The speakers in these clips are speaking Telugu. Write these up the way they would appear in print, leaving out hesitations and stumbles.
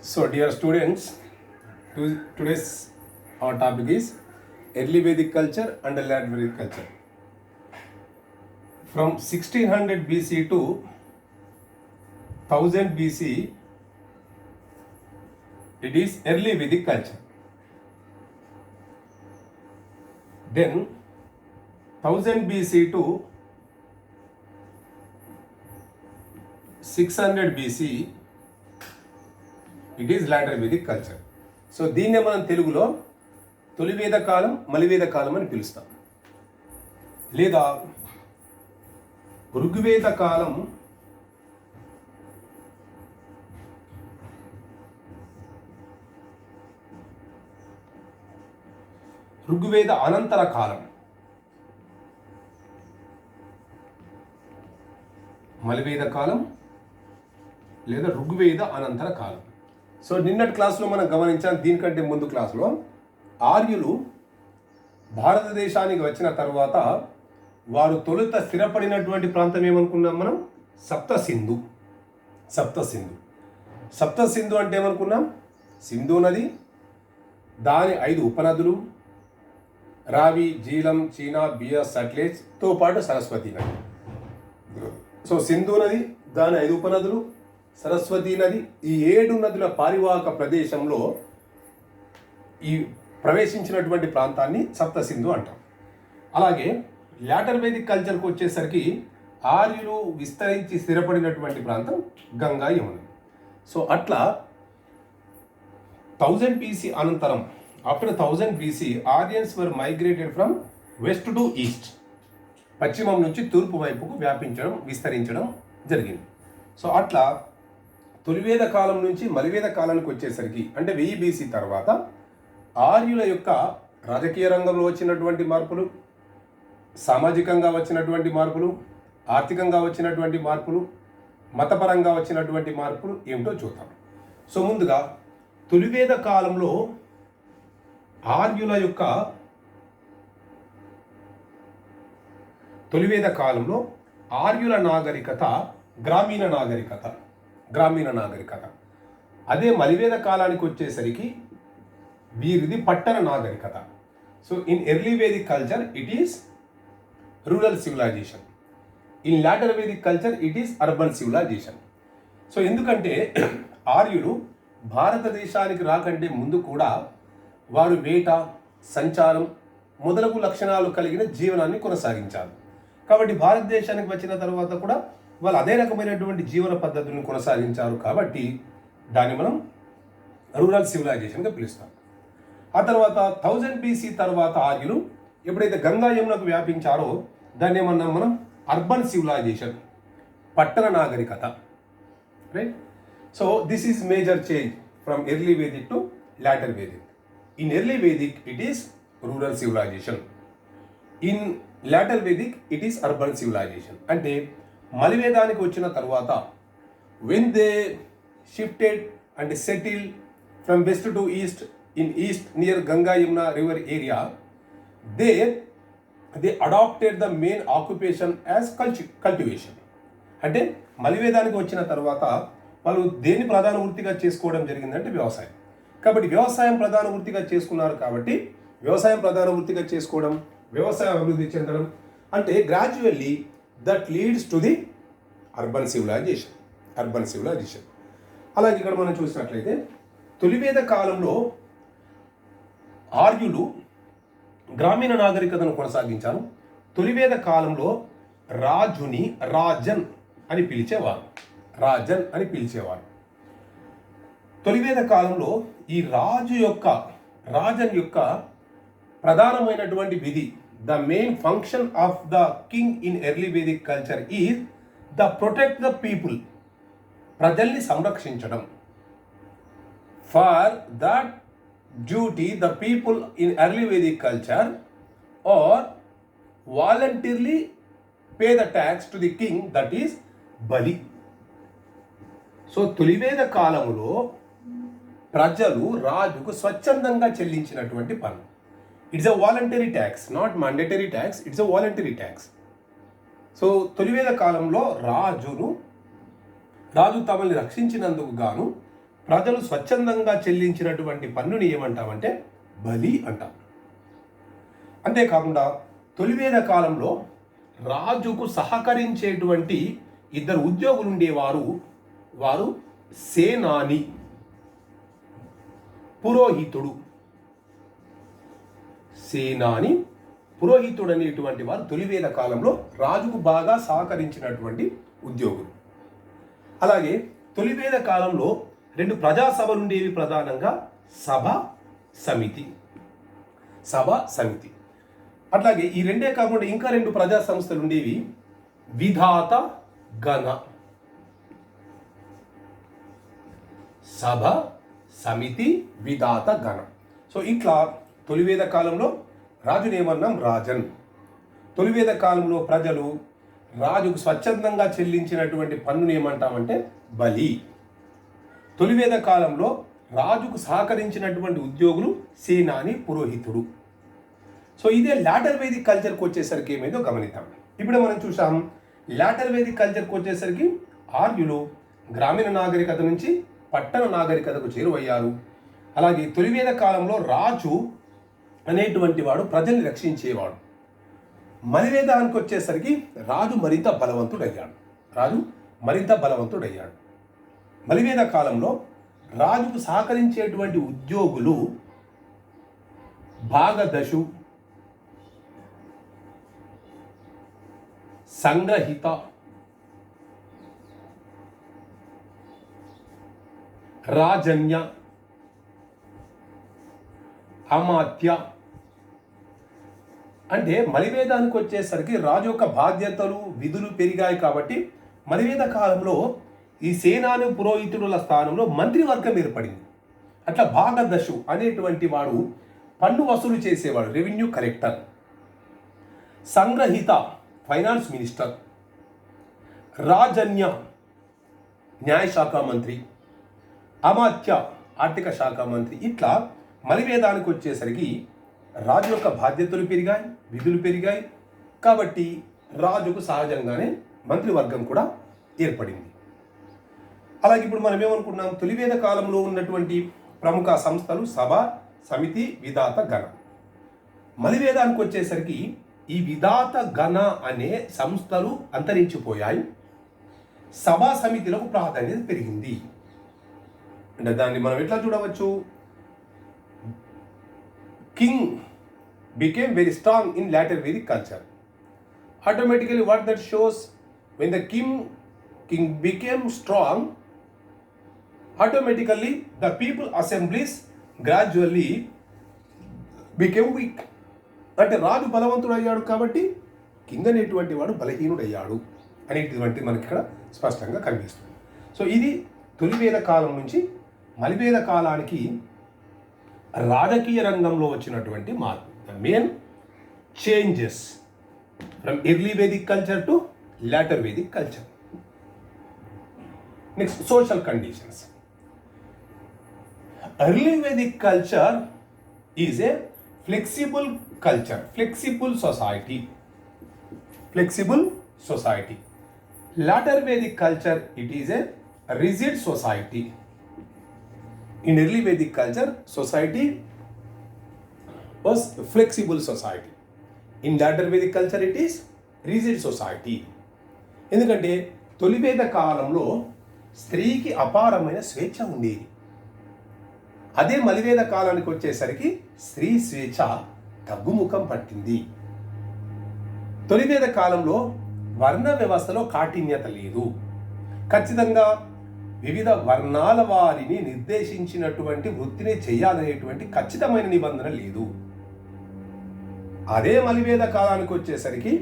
So, dear students, today's our topic is early Vedic culture and late Vedic culture. From 1600 BC to 1000 BC, it is early Vedic culture. Then 1000 BC to 600 BC, it is later Vedic culture. So దీన్నే మనం తెలుగులో తొలివేద కాలం మలివేద కాలం అని పిలుస్తాం, లేదా ఋగ్వేద కాలం ఋగ్వేద అనంతర కాలం, మలివేద కాలం లేదా ఋగ్వేద అనంతర కాలం. సో నిన్నటి క్లాసులో మనం గమనించాం. దీనికంటే ముందు క్లాసులో ఆర్యులు భారతదేశానికి వచ్చిన తర్వాత వారు తొలుత స్థిరపడినటువంటి ప్రాంతం ఏమనుకున్నాం మనం? సప్తసింధు. సప్తసింధు అంటే ఏమనుకున్నాం? సింధు నది, దాని 5 ఉపనదులు రావి, జీలం, చీనా, బియస్, సట్లెజ్తో పాటు సరస్వతి నది. సో సింధు నది, దాని 5 ఉపనదులు, సరస్వతి నది, ఈ 7 నదుల పారివాహక ప్రదేశంలో ఈ ప్రవేశించినటువంటి ప్రాంతాన్ని సప్తసింధు అంటాం. అలాగే లాటర్ వేదిక్ కల్చర్కి వచ్చేసరికి ఆర్యులు విస్తరించి స్థిరపడినటువంటి ప్రాంతం గంగా యమున. సో అట్లా 1000 BC అనంతరం, after 1000 BC, Aryans were migrated from west to east, పశ్చిమం నుంచి తూర్పు వైపుకు విస్తరించడం జరిగింది. సో అట్లా తొలివేద కాలం నుంచి మలివేద కాలానికి వచ్చేసరికి అంటే 1000 BC తర్వాత ఆర్యుల యొక్క రాజకీయ రంగంలో వచ్చినటువంటి మార్పులు, సామాజికంగా వచ్చినటువంటి మార్పులు, ఆర్థికంగా వచ్చినటువంటి మార్పులు, మతపరంగా వచ్చినటువంటి మార్పులు ఏమిటో చూద్దాం. సో ముందుగా తొలివేద కాలంలో ఆర్యుల నాగరికత గ్రామీణ నాగరికత. అదే మలివేద కాలానికి వచ్చేసరికి వీరిది పట్టణ నాగరికత. So in early Vedic culture it is rural civilisation, in later Vedic culture it is urban civilisation. So ఎందుకంటే ఆర్యులు భారతదేశానికి రాకంటే ముందు కూడా వారు వేట, సంచారం మొదలగు లక్షణాలు కలిగిన జీవనాన్ని కొనసాగించారు. కాబట్టి భారతదేశానికి వచ్చిన తర్వాత కూడా వాళ్ళు అదే రకమైనటువంటి జీవన పద్ధతులను కొనసాగించారు. కాబట్టి దాన్ని మనం రూరల్ సివిలైజేషన్గా పిలుస్తాం. ఆ తర్వాత 1000 BC తర్వాత ఆర్యులు ఎప్పుడైతే గంగా యమునకు వ్యాపించారో దాన్ని ఏమన్నాం మనం? అర్బన్ సివిలైజేషన్, పట్టణ నాగరికత. Right. So this is major change from early Vedic to later Vedic. In early Vedic it is rural civilisation, in later Vedic it is urban civilisation. అంటే మలివేదానికి వచ్చిన తర్వాత when they shifted and settled from west to east in east near Ganga Yamuna river area, they adopted the main occupation as cultivation. అంటే మలివేదానికి వచ్చిన తర్వాత వాళ్ళు దేని ప్రధాన వృత్తిగా చేసుకోవడం జరిగిందంటే వ్యవసాయం. కాబట్టి వ్యవసాయం ప్రధాన వృత్తిగా చేసుకున్నారు. కాబట్టి వ్యవసాయం ప్రధాన వృత్తిగా చేసుకోవడం, వ్యవసాయం అభివృద్ధి చెందడం అంటే gradually that leads to the urban civilisation. అలాగే ఇక్కడ మనం చూసినట్లయితే తొలివేద కాలంలో ఆర్యులు గ్రామీణ నాగరికతను కొనసాగించారు. తొలివేద కాలంలో రాజుని రాజన్ అని పిలిచేవారు. తొలివేద కాలంలో ఈ రాజన్ యొక్క ప్రధానమైనటువంటి విధి, the main function of the king in early Vedic culture is the protect the people, ప్రజల్ని సంరక్షించడం. For that duty the people in early Vedic culture or voluntarily pay the tax to the king, that is బలి. సో తొలివేద కాలంలో ప్రజలు రాజుకు స్వచ్ఛందంగా చెల్లించినటువంటి పన్ను. It's a voluntary tax, not mandatory tax. It's a voluntary tax. So తొలివేద కాలంలో రాజు తమల్ని రక్షించినందుకు గాను ప్రజలు స్వచ్ఛందంగా చెల్లించినటువంటి పన్నుని ఏమంటామంటే బలి అంటాం. అంతేకాకుండా తొలివేద కాలంలో రాజుకు సహకరించేటువంటి ఇద్దరు ఉద్యోగులు ఉండేవారు. వారు సేనాని, పురోహితుడు. సేనాని, పురోహితుడు అనేటువంటి వారు తొలివేద కాలంలో రాజుకు బాగా సహకరించినటువంటి ఉద్యోగులు. అలాగే తొలివేద కాలంలో 2 ప్రజాసభలు ఉండేవి, ప్రధానంగా సభ, సమితి. సభ, సమితి. అట్లాగే ఈ రెండే కాకుండా ఇంకా 2 ప్రజా సంస్థలు ఉండేవి, విధాత, గణ. సభ, సమితి, విధాత, గణ. సో ఇట్లా తొలివేద కాలంలో రాజునేమన్నాం రాజన్. తొలివేద కాలంలో ప్రజలు రాజుకు స్వచ్ఛందంగా చెల్లించినటువంటి పన్నుని ఏమంటామంటే బలి. తొలివేద కాలంలో రాజుకు సహకరించినటువంటి ఉద్యోగులు సేనాని, పురోహితుడు. సో ఇదే లాటర్ వేదిక్ కల్చర్కి వచ్చేసరికి ఏమైందో గమనిద్దాం. ఇప్పుడు మనం చూసాం, లాటర్ వేదిక్ కల్చర్కి వచ్చేసరికి ఆర్యులు గ్రామీణ నాగరికత నుంచి పట్టణ నాగరికతకు చేరువయ్యారు. అలాగే తొలివేద కాలంలో రాజు అనేటువంటి వాడు ప్రజల్ని రక్షించేవాడు. మలివేదానికి వచ్చేసరికి రాజు మరింత బలవంతుడయ్యాడు. మలివేద కాలంలో రాజుకు సహకరించేటువంటి ఉద్యోగులు భాగదశు, సంగ్రహిత, రాజన్య, అమాత్య. అంటే మలివేదానికి వచ్చేసరికి రాజు యొక్క బాధ్యతలు, విధులు పెరిగాయి కాబట్టి మలివేద కాలంలో ఈ సేనాని, పురోహితుడుల స్థానంలో మంత్రివర్గం ఏర్పడింది. అట్లా భాగదశు అనేటువంటి వాడు పన్ను వసూలు చేసేవాడు, రెవెన్యూ కలెక్టర్. సంగ్రహిత, ఫైనాన్స్ మినిస్టర్. రాజన్య, న్యాయశాఖ మంత్రి. అమాత్య, ఆర్థిక శాఖ మంత్రి. ఇట్లా మలివేదానికి వచ్చేసరికి రాజు యొక్క బాధ్యతలు పెరిగాయి, విధులు పెరిగాయి కాబట్టి రాజుకు సహజంగానే మంత్రివర్గం కూడా ఏర్పడింది. అలాగే ఇప్పుడు మనం ఏమనుకున్నాం, తొలివేద కాలంలో ఉన్నటువంటి ప్రముఖ సంస్థలు సభ, సమితి, విధాత, గణ. మలివేదానికి వచ్చేసరికి ఈ విధాత, గణ అనే సంస్థలు అంతరించిపోయాయి. సభా సమితిలకు ప్రాధాన్యత పెరిగింది. అంటే దాన్ని మనం ఎట్లా చూడవచ్చు, king became very strong in later Vedic culture. Automatically what that shows, when the king became strong, automatically the people assemblies gradually became weak. అంటే రాజు బలవంతుడు అయ్యాడు కాబట్టి కింగ్ అనేటువంటి వాడు బలహీనుడు అయ్యాడు అనేటువంటి మనకి ఇక్కడ స్పష్టంగా కనిపిస్తుంది. సో ఇది తొలివేద కాలం నుంచి మలివేద కాలానికి రాజకీయ రంగంలో వచ్చినటువంటి మార్పు. The main changes from early Vedic culture to later Vedic culture. Next, social conditions. Early Vedic culture is a flexible culture, flexible society. Later Vedic culture, it is a rigid society. In early Vedic culture, society was flexible society. In later Vedic culture, it is rigid society. ఎందుకంటే తొలివేద కాలంలో స్త్రీకి అపారమైన స్వేచ్ఛ ఉండేది. అదే మలివేద కాలానికి వచ్చేసరికి స్త్రీ స్వేచ్ఛ తగ్గుముఖం పట్టింది. తొలివేద కాలంలో వర్ణ వ్యవస్థలో కాఠిన్యత లేదు. ఖచ్చితంగా వివిధ వర్ణాల వారిని నిర్దేశించినటువంటి వృత్తిని చేయాలనేటువంటి ఖచ్చితమైన నిబంధన లేదు. అదే మలివేద కాలానికి వచ్చేసరికి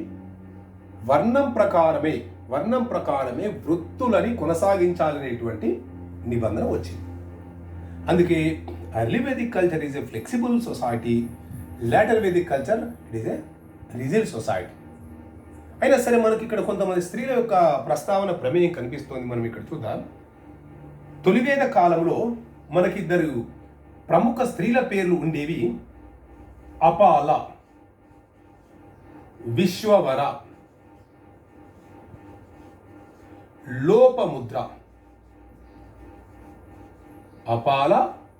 వర్ణం ప్రకారమే వృత్తులని కొనసాగించాలనేటువంటి నిబంధన వచ్చింది. అందుకే early Vedic culture is a flexible society, later Vedic culture it is A rigid society. అయినా సరే మనకి ఇక్కడ కొంతమంది స్త్రీల యొక్క ప్రస్తావన ప్రమేయం కనిపిస్తోంది. మనం ఇక్కడ చూద్దాం. తొలివేద కాలంలో మనకిద్దరు ప్రముఖ స్త్రీల పేర్లు ఉండేవి. అపాల, విశ్వవర, లోపముద్ర. అపాల,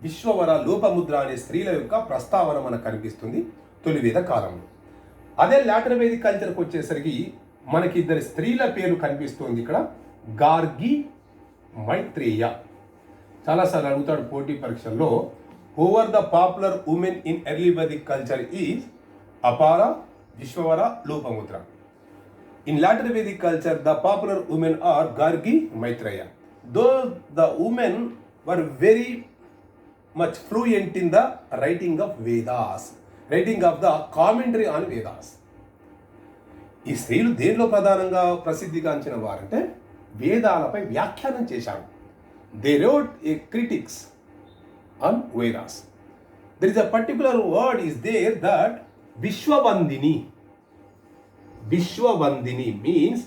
విశ్వవర, లోపముద్ర అనే స్త్రీల యొక్క ప్రస్తావన మనకు కనిపిస్తుంది తొలివేద కాలంలో. అదే లాటర్ వేదిక్ కల్చర్కి వచ్చేసరికి మనకి ఇద్దరు స్త్రీల పేరు కనిపిస్తుంది ఇక్కడ, గార్గి, మైత్రేయ. చాలాసార్లు అడుగుతాడు పోటీ పరీక్షల్లో, over the popular women in early Vedic culture is Apala, Vishwavara, Lopamudra. In later Vedic culture the popular women are Gargi, Maitreya. Though the women were very much fluent in the writing of Vedas, writing of the commentary on Vedas. ఈ స్త్రీలు దేనిలో ప్రధానంగా ప్రసిద్ధిగాంచిన వారంటే వేదాలపై వ్యాఖ్యానం చేశారు. They wrote a critics on Vedas. There is a particular word is there that Vishwavandini. Vishwavandini means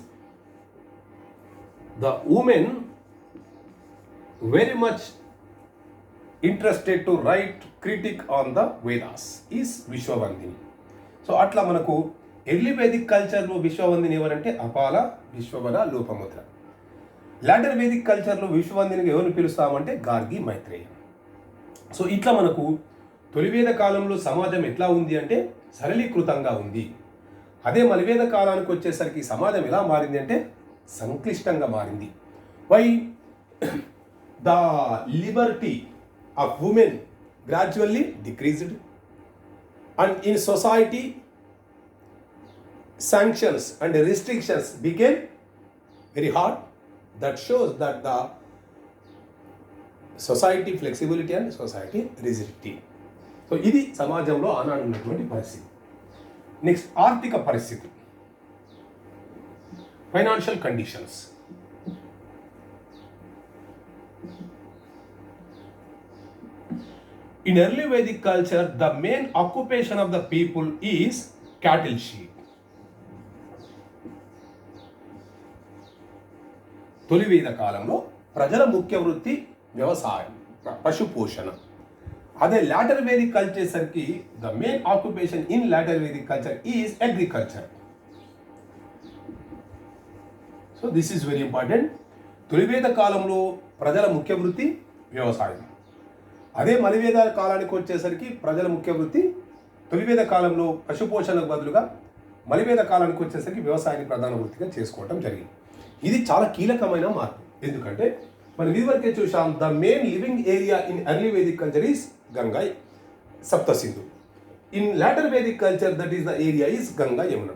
the women very much interested to write critic on the Vedas is Vishwavandini. So అట్లా మనకు ఎర్లీ వేదిక్ కల్చర్లో విశ్వవందిని ఎవరంటే అపాల, విశ్వవర, లోపముద్ర. లాటర్ వేదిక్ కల్చర్లో విశ్వవందినికి ఎవరిని పిలుస్తామంటే గార్గి, మైత్రేయ. సో ఇట్లా మనకు తొలివేద కాలంలో సమాజం ఎట్లా ఉంది అంటే సరళీకృతంగా ఉంది. అదే మలివేద కాలానికి వచ్చేసరికి సమాజం ఎలా మారింది అంటే సంక్లిష్టంగా మారింది. Why? The liberty of women gradually decreased, and in society sanctions and restrictions became very hard. That shows that the society flexibility and society rigidity. So ఇది సమాజంలో ఆనాడు ఉన్నటువంటి పరిస్థితి. నెక్స్ట్, ఆర్థిక పరిస్థితి, financial conditions. In early Vedic culture, the main occupation of the people is cattle sheep. తొలివేద కాలంలో ప్రజల ముఖ్య వృత్తి వ్యవసాయం, పశుపోషణ. అదే లాటర్ వేదిక్ కల్చర్ సరికి the main occupation in later Vedic culture is agriculture. So this is very important. తొలివేద కాలంలో ప్రజల ముఖ్య వృత్తి వ్యవసాయం. అదే మలివేద కాలానికి వచ్చేసరికి ప్రజల ముఖ్య వృత్తి తొలివేద కాలంలో పశుపోషణకు బదులుగా మలివేద కాలానికి వచ్చేసరికి వ్యవసాయాన్ని ప్రధాన వృత్తిగా చేసుకోవడం జరిగింది. ఇది చాలా కీలకమైన మార్పు. ఎందుకంటే మనం ఇదివరకే చూసాం, the main living area in early Vedic culture is Ganga, Sapta Sindhu. In later Vedic culture that is the area is Ganga, Yamuna.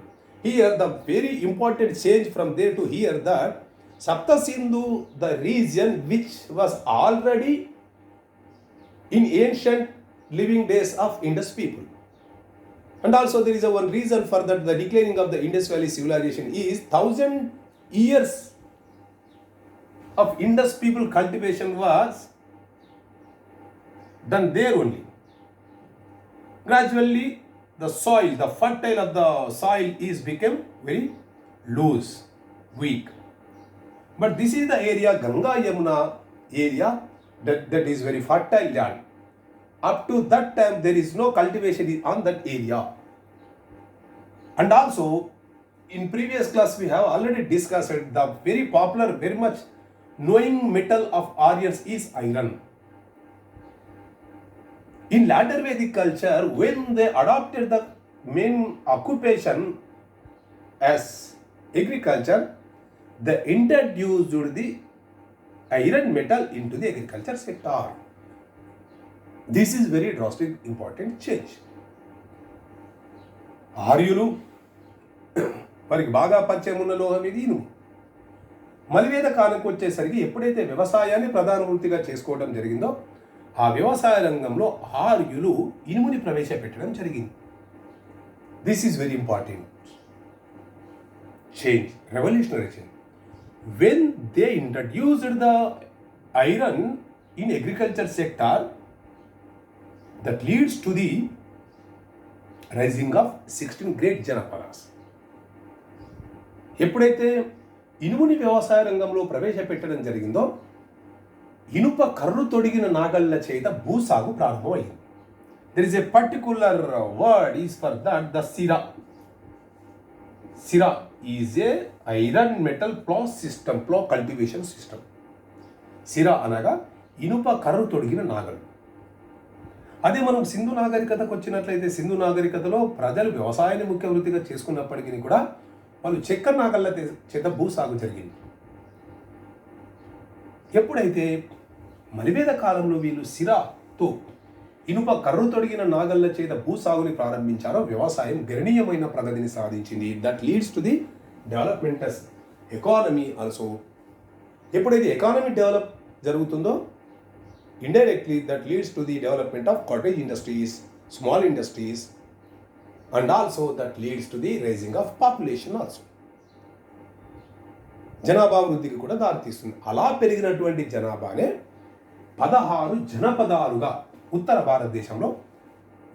Here the very important change from there to here that Sapta Sindhu, the region which was already in ancient living days of Indus people. And also there is a one reason for that, the declining of the Indus Valley civilization is 1000 years of Indus people cultivation was done there only. Gradually the soil, the fertile of the soil is become very loose, weak. But this is the area, Ganga Yamuna area, that is very fertile land. Up to that time there is no cultivation on that area. And also in previous class we have already discussed the very popular, very much knowing metal of Aryans is iron. In later Vedic culture, when they adopted the main occupation as agriculture, they introduced the iron metal into the agriculture sector. This is very drastic, important change. ఆర్యులు వారికి బాగా పరిచయం ఉన్న లోహం ఇది ఇనుము. మలివేద కాలానికి వచ్చేసరికి ఎప్పుడైతే వ్యవసాయాన్ని ప్రధాన వృత్తిగా చేసుకోవడం జరిగిందో ఆ వ్యవసాయ రంగంలో ఆర్యులు ఇనుముని ప్రవేశపెట్టడం జరిగింది. This is very important change, revolutionary change. When they introduced the iron in agriculture sector, that leads to the rising of 16 great Janapadas. ఎప్పుడైతే ఇనుముని వ్యవసాయ రంగంలో ప్రవేశపెట్టడం జరిగిందో ఇనుప కర్రు తొడిగిన నాగళ్ళ చేత భూసాగు ప్రారంభమైంది. There is a particular word is for that, the Sira. Sira is a iron metal plough system, plough cultivation system. Sira అనగా ఇనుప కర్ర తొడిగిన నాగలు. అదే మనం సింధు నాగరికతకు వచ్చినట్లయితే సింధు నాగరికతలో ప్రజలు వ్యవసాయాన్ని ముఖ్య వృత్తిగా చేసుకున్నప్పటికీ కూడా వాళ్ళు చక్కెర నాగళ్ళ చేత భూసాగు జరిగింది. ఎప్పుడైతే మలివేద కాలంలో వీళ్ళు సిరాతో ఇనుప కర్ర తొడిగిన నాగళ్ళ చేత భూసాగుని ప్రారంభించారో వ్యవసాయం గణనీయమైన ప్రగతిని సాధించింది. That leads to the development economy also. ఎప్పుడైతే ఎకానమీ డెవలప్ జరుగుతుందో indirectly that leads to the development of cottage industries, small industries, and also that leads to the raising of population also. జనాభా వృద్ధికి కూడా దారితీస్తుంది. అలా పెరిగినటువంటి జనాభానే 16 జనపదాలుగా ఉత్తర భారతదేశంలో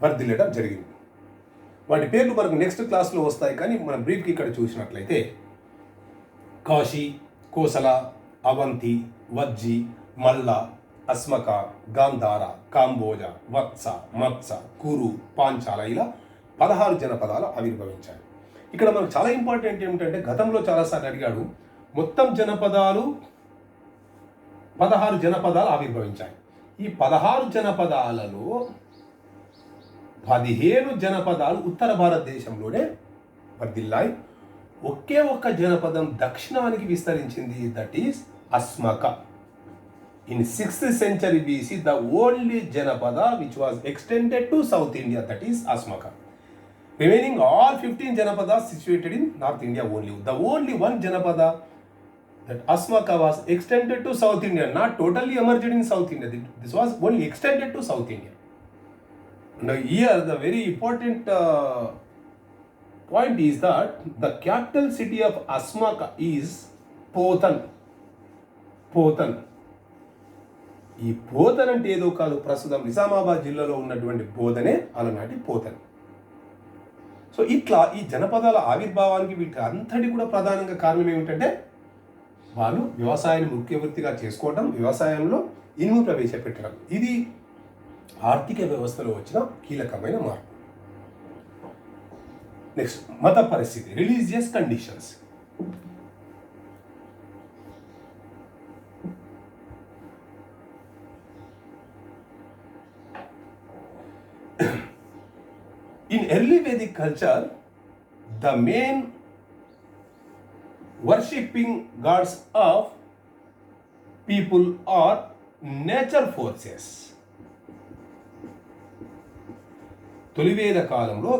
వర్ధిల్లడం జరిగింది. వాటి పేర్లు మనకు నెక్స్ట్ క్లాస్లో వస్తాయి, కానీ మనం బ్రీఫ్కి ఇక్కడ చూసినట్లయితే కాశీ, కోసల, అవంతి, వజ్జి, మల్ల, అస్మక, గాంధార, కాంబోజ, వత్స, మత్స, కురు, పాంచాల ఇలా 16 జనపదాలు ఆవిర్భవించాయి. ఇక్కడ మనకు చాలా ఇంపార్టెంట్ ఏమిటంటే గతంలో చాలాసార్లు అడిగాడు, మొత్తం జనపదాలు 16 జనపదాలు ఆవిర్భవించాయి. ఈ 16 జనపదాలలో 15 జనపదాలు ఉత్తర భారతదేశంలోనే వర్ధిల్లాయి. ఒకే ఒక్క జనపదం దక్షిణానికి విస్తరించింది, that is Asmaka. In 6th century BC, the only Janapada which was extended to South India, that is Asmaka. Remaining all 15 Janapadas situated in North India only. The only one Janapada, that Asmaka, was extended to South India, not totally emerged in South India. This was only extended to South India. Now here the very important point is that the capital city of Asmaka is Potan. Potan. ఈ పోతన్ అంటే ఏదో కాదు, ప్రస్తుతం నిజామాబాద్ జిల్లాలో ఉన్నటువంటి బోధనే అలనాటి పోతన్. సో ఇట్లా ఈ జనపదాల ఆవిర్భావానికి వీటి అంతటి కూడా ప్రధానంగా కారణం ఏమిటంటే వాళ్ళు వ్యవసాయాన్ని ముఖ్య వృత్తిగా చేసుకోవడం, వ్యవసాయంలో ఇనుము ప్రవేశపెట్టడం. ఇది ఆర్థిక వ్యవస్థలో వచ్చిన కీలకమైన మార్పు. నెక్స్ట్ మత పరిస్థితి, religious conditions. In early Vedic culture, the main worshipping gods of people are nature forces. తొలివేద కాలంలో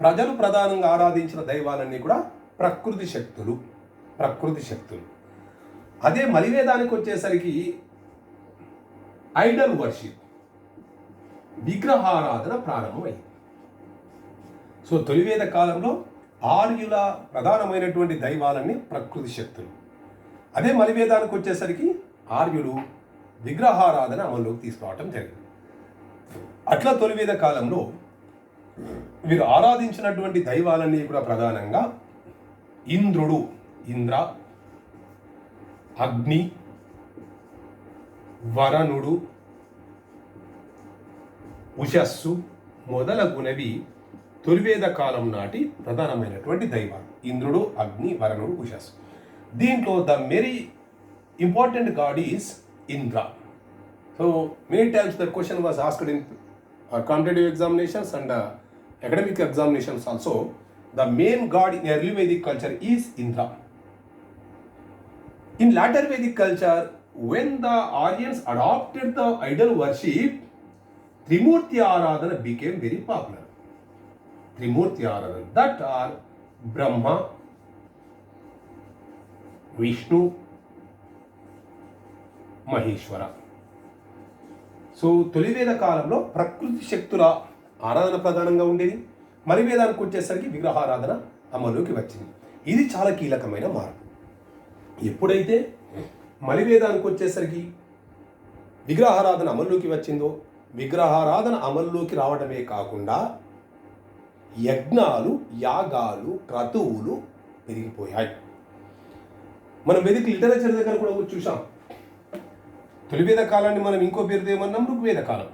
ప్రజలు ప్రధానంగా ఆరాధించిన దైవాలన్నీ కూడా ప్రకృతి శక్తులు. అదే మలివేదానికి వచ్చేసరికి ఐడల్ వర్షిప్, విగ్రహారాధన ప్రారంభమైంది. సో తొలివేద కాలంలో ఆర్యుల ప్రధానమైనటువంటి దైవాలన్నీ ప్రకృతి శక్తులు. అదే మలివేదానికి వచ్చేసరికి ఆర్యులు విగ్రహారాధన అమల్లోకి తీసుకురావటం జరిగింది. అట్లా తొలివేద కాలంలో వీరు ఆరాధించినటువంటి దైవాలన్నీ కూడా ప్రధానంగా ఇంద్రుడు, ఇంద్ర, అగ్ని, వరుణుడు, ఉషస్సు మొదలగునవి తొలివేద కాలం నాటి ప్రధానమైనటువంటి దైవాలు. ఇంద్రుడు, అగ్ని, వరుణుడు, ఉషస్సు. దీంట్లో the very important God is Indra. So many times that question was asked in competitive examinations and academic examinations also. The main god in early Vedic culture is Indra. In later Vedic culture, when the Aryans adopted the idol worship, Trimurti Aradhana became very popular. Trimurti Aradhana, that are Brahma, Vishnu, Maheshwara. So తొలివేద కాలంలో ప్రకృతి శక్తుల ఆరాధన ప్రధానంగా ఉండేది. మలివేదానికి వచ్చేసరికి విగ్రహారాధన అమలులోకి వచ్చింది. ఇది చాలా కీలకమైన మార్పు. ఎప్పుడైతే మలివేదానికి వచ్చేసరికి విగ్రహారాధన అమల్లోకి వచ్చిందో, విగ్రహారాధన అమల్లోకి రావడమే కాకుండా యజ్ఞాలు, యాగాలు, క్రతువులు పెరిగిపోయాయి. మనం వేదిక లిటరేచర్ దగ్గర కూడా చూసాం. తొలివేద కాలాన్ని మనం ఇంకో పేరుతో ఏమన్నాం, ఋగ్వేద కాలం.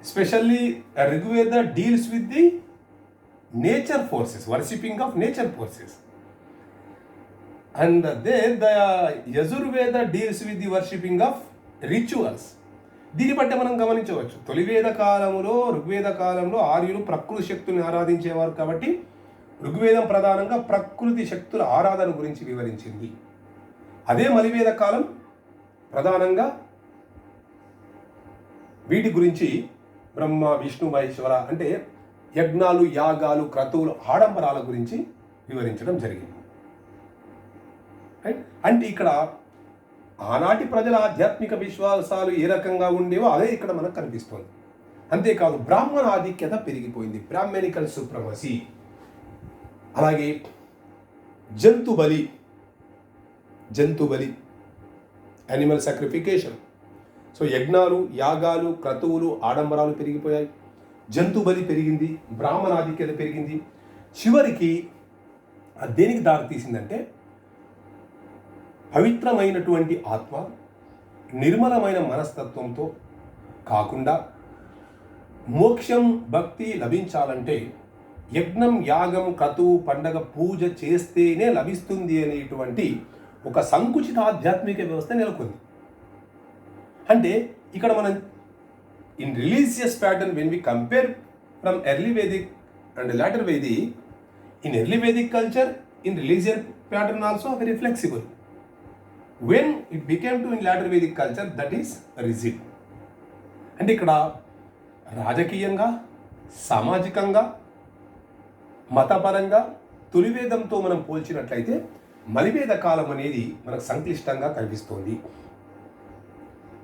Especially Rigveda deals with the nature forces, worshipping of nature forces. And they the Yajurveda deals with the worshipping of rituals. దీన్ని బట్టి మనం గమనించవచ్చు, తొలివేద కాలంలో ఋగ్వేద కాలంలో ఆర్యులు ప్రకృతి శక్తుల్ని ఆరాధించేవారు కాబట్టి ఋగ్వేదం ప్రధానంగా ప్రకృతి శక్తుల ఆరాధన గురించి వివరించింది. అదే మలివేద కాలం ప్రధానంగా వీటి గురించి బ్రహ్మ విష్ణు మహేశ్వర అంటే యజ్ఞాలు యాగాలు క్రతువులు ఆడంబరాల గురించి వివరించడం జరిగింది. రైట్. అంటే ఇక్కడ ఆనాటి ప్రజల ఆధ్యాత్మిక విశ్వాసాలు ఏ రకంగా ఉండేవో అదే ఇక్కడ మనకు కనిపిస్తుంది. అంతేకాదు బ్రాహ్మణ ఆధిక్యత పెరిగిపోయింది, బ్రాహ్మణికల్ సుప్రమసీ. అలాగే జంతు బలి యానిమల్ సాక్రిఫికేషన్. సో యజ్ఞాలు యాగాలు క్రతువులు ఆడంబరాలు పెరిగిపోయాయి, జంతు బలి పెరిగింది, బ్రాహ్మణ ఆధిక్యత పెరిగింది. చివరికి అది దేనికి దారితీసిందంటే పవిత్రమైనటువంటి ఆత్మ నిర్మలమైన మనస్తత్వంతో కాకుండా మోక్షం భక్తి లభించాలంటే యజ్ఞం యాగం క్రతువు పండగ పూజ చేస్తేనే లభిస్తుంది అనేటువంటి ఒక సంకుచిత ఆధ్యాత్మిక వ్యవస్థ నెలకొంది. అంటే ఇక్కడ మనం in religious pattern when we compare from early Vedic and later Vedic, in early Vedic culture in religion pattern also very flexible. When it became to in later Vedic culture, that is rigid. అంటే ఇక్కడ రాజకీయంగా సామాజికంగా మతపరంగా తొలివేదంతో మనం పోల్చినట్లయితే మలివేద కాలం అనేది మనకు సంక్లిష్టంగా కనిపిస్తోంది.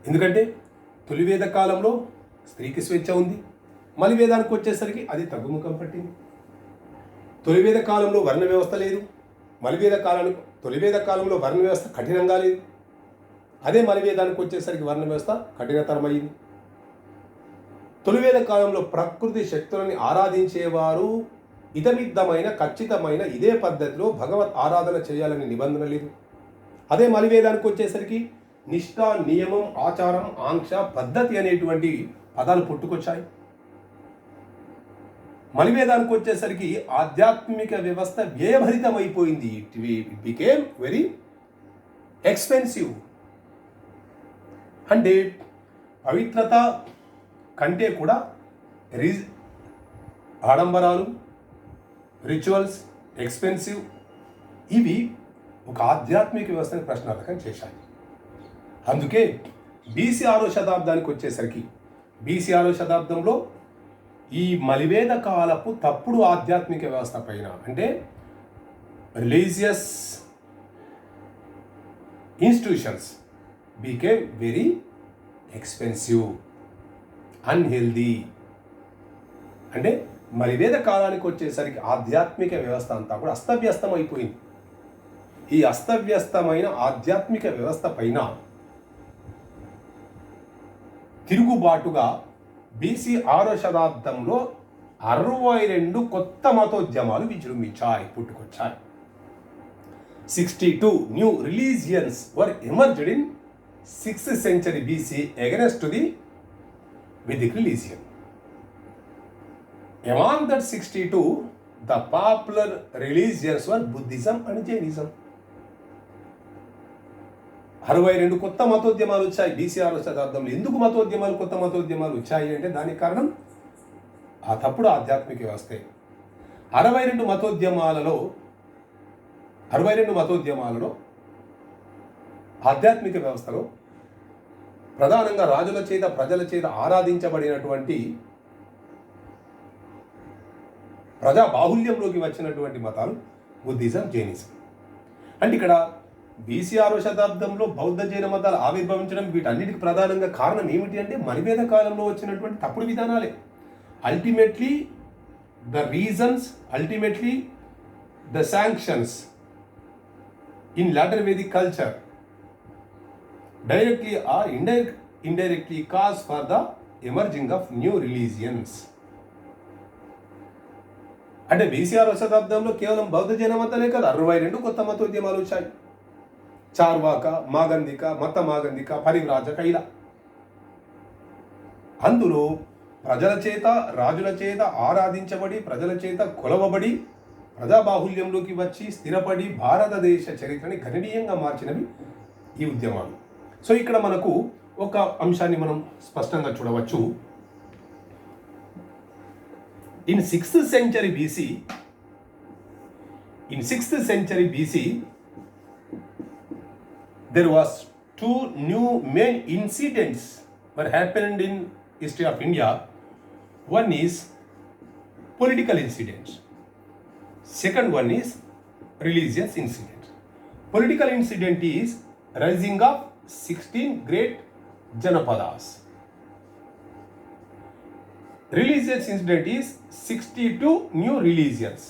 ఎందుకంటే తొలివేద కాలంలో స్త్రీకి స్వేచ్ఛ ఉంది, మలివేదానికి వచ్చేసరికి అది తగ్గుముఖం పట్టింది. తొలివేద కాలంలో వర్ణ వ్యవస్థ లేదు, తొలివేద కాలంలో వర్ణ వ్యవస్థ కఠినంగా లేదు, అదే మలివేదానికి వచ్చేసరికి వర్ణ వ్యవస్థ కఠినతరమైంది. తొలివేద కాలంలో ప్రకృతి శక్తులని ఆరాధించేవారు ఇతమిద్దమైన ఖచ్చితమైన ఇదే పద్ధతిలో భగవత్ ఆరాధన చేయాలని నిబంధన లేదు. అదే మలివేదానికి వచ్చేసరికి నిష్ఠ నియమం ఆచారం ఆంక్ష పద్ధతి అనేటువంటి పదాలు పుట్టుకొచ్చాయి. మలివేదానికి వచ్చేసరికి ఆధ్యాత్మిక వ్యవస్థ వ్యయభరితమైపోయింది. It became very expensive. అంటే పవిత్రత కంటే కూడా ఆడంబరాలు రిచువల్స్ ఎక్స్పెన్సివ్ ఇవి ఒక ఆధ్యాత్మిక వ్యవస్థని ప్రశ్నార్థకం చేశాయి. అందుకే బీసీ 6వ శతాబ్దానికి వచ్చేసరికి బీసీ 6వ శతాబ్దంలో ఈ మలివేద కాలపు తప్పుడు ఆధ్యాత్మిక వ్యవస్థ పైన అంటే religious institutions became very expensive unhealthy. అంటే మలివేద కాలానికి వచ్చేసరికి ఆధ్యాత్మిక వ్యవస్థ అంతా కూడా అస్తవ్యస్తం అయిపోయింది. ఈ అస్తవ్యస్తమైన ఆధ్యాత్మిక వ్యవస్థ పైన తిరుగుబాటుగా బీసీ 6వ శతాబ్దంలో 62 కొత్త మతోద్యమాలు విజృంభించాయి, పుట్టుకొచ్చాయి. 62 new religions were emerged in 6th century BC against the Vedic religion. Among that 62, the popular religions were Buddhism and Jainism. 62 కొత్త మతోద్యమాలు వచ్చాయి బీసీ 6వ శతాబ్దంలో. ఎందుకు కొత్త మతోద్యమాలు వచ్చాయి అంటే దానికి కారణం ఆ తప్పుడు ఆధ్యాత్మిక వ్యవస్థే. 62 మతోద్యమాలలో ఆధ్యాత్మిక వ్యవస్థలో ప్రధానంగా రాజుల చేత ప్రజల చేత ఆరాధించబడినటువంటి ప్రజా బాహుల్యంలోకి వచ్చినటువంటి మతాలు బుద్ధిజం జైనిజం. అంటే ఇక్కడ బీసీ 6వ శతాబ్దంలో బౌద్ధ జైన మతాలు ఆవిర్భవించడం వీటన్నిటికి ప్రధానంగా కారణం ఏమిటి అంటే మలివేద కాలంలో వచ్చినటువంటి తప్పుడు విధానాలే. Ultimately the sanctions in latter Vedic culture directly or indirectly cause for the emerging of new religions. అంటే బీసీ 6వ శతాబ్దంలో కేవలం బౌద్ధ జైన మతాలే కాదు 62 కొత్త మతోద్యమాలు వచ్చాయి. చార్వాక, మాగంధిక, మాగంధిక, పరివ్రాజక ఇలా. అందులో ప్రజల చేత రాజుల చేత ఆరాధించబడి ప్రజల చేత కొలవబడి ప్రజాబాహుల్యంలోకి వచ్చి స్థిరపడి భారతదేశ చరిత్రని గణనీయంగా మార్చినవి ఈ ఉద్యమాలు. సో ఇక్కడ మనకు ఒక అంశాన్ని మనం స్పష్టంగా చూడవచ్చు. In 6th century BC, there was two new main incidents were happened in history of India. One is political incidents. Second one is religious incident. Political incident is rising of 16 great Janapadas. Religious incident is 62 new religions.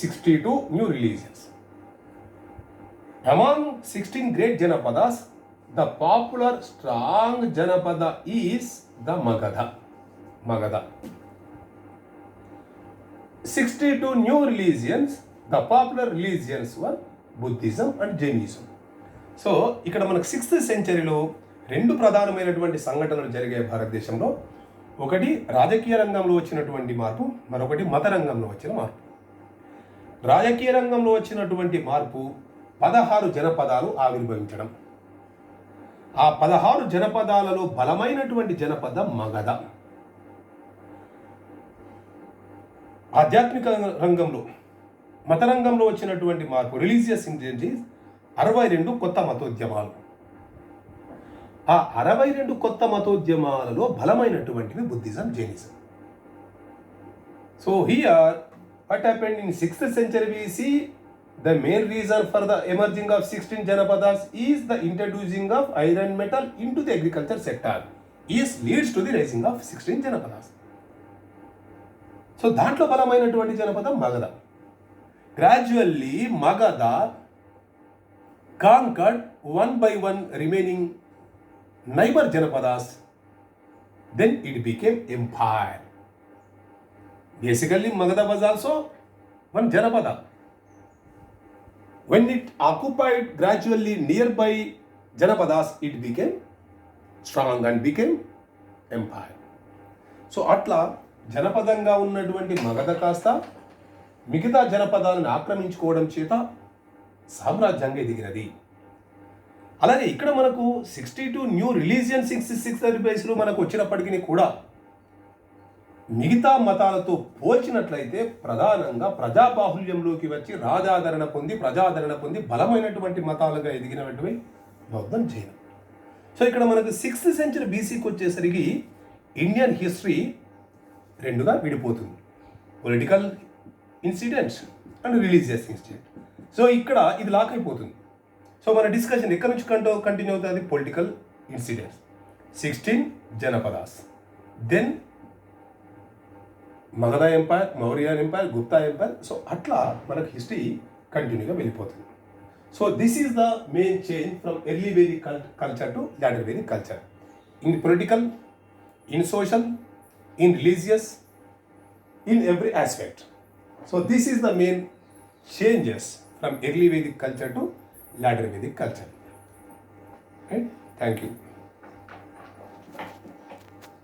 62 new religions. Among 16 great Janapadas, the popular strong Janapada is the Magadha. 62 new religions, the popular religions were Buddhism and Jainism. So ఇక్కడ మనకు 6th సెంచరీలో రెండు ప్రధానమైనటువంటి సంఘటనలు జరిగాయి భారతదేశంలో. ఒకటి రాజకీయ రంగంలో వచ్చినటువంటి మార్పు, మరొకటి మత రంగంలో వచ్చిన మార్పు. రాజకీయ రంగంలో వచ్చినటువంటి మార్పు 16 జనపదాలు ఆవిర్భవించడం. ఆ 16 జనపదాలలో బలమైనటువంటి జనపదం మగధ. ఆధ్యాత్మిక రంగంలో, మత రంగంలో వచ్చినటువంటి మార్పు రిలీజియస్ ఇంటెన్సిటీస్ 62 కొత్త మతోద్యమాలు. ఆ 62 కొత్త మతోద్యమాలలో బలమైనటువంటివి Buddhism, Jainism. So here what happened in 6th century BC, the main reason for the emerging of 16 Janapadas is the introducing of iron metal into the agriculture sector. This leads to the rising of 16 Janapadas. So దాంట్లో బలమైనటువంటి Janapadam Magadha. Gradually Magadha conquered one by one remaining neighbor Janapadas. Then it became empire. Basically, Magadha was also one Janapada. When it occupied gradually nearby Janapadas, it became strong and became empire. So, అట్లా జనపదంగా ఉన్నటువంటి మగధ కాస్త మిగతా జనపదాలను ఆక్రమించుకోవడం చేత సామ్రాజ్యంగా ఎదిగినది. అలాగే ఇక్కడ మనకు 62 న్యూ రిలీజియన్ 66 బేస్లో మనకు వచ్చినప్పటికీ కూడా మిగతా మతాలతో పోల్చినట్లయితే ప్రధానంగా ప్రజాబాహుల్యంలోకి వచ్చి ప్రజాదరణ పొంది బలమైనటువంటి మతాలుగా ఎదిగినటువంటి బౌద్ధం, జైనం. సో ఇక్కడ మనకు 6th సెంచరీ బీసీకి వచ్చేసరికి ఇండియన్ హిస్టరీ రెండుగా విడిపోతుంది. Political incidents and religious incident. So ఇక్కడ ఇది లాక్ అయిపోతుంది. సో మన డిస్కషన్ ఎక్కడి నుంచి కంటిన్యూ అవుతుంది? Political incidents, 16 janapadas, then Magadha empire, Mauryan empire, Gupta empire. So అట్లా మనకు హిస్టరీ కంటిన్యూగా వెళ్ళిపోతుంది. So this is the main change from early Vedic culture to later Vedic culture in political, in social, in religious, in every aspect. So this is the main changes from early Vedic culture to later Vedic culture. Right? Thank you.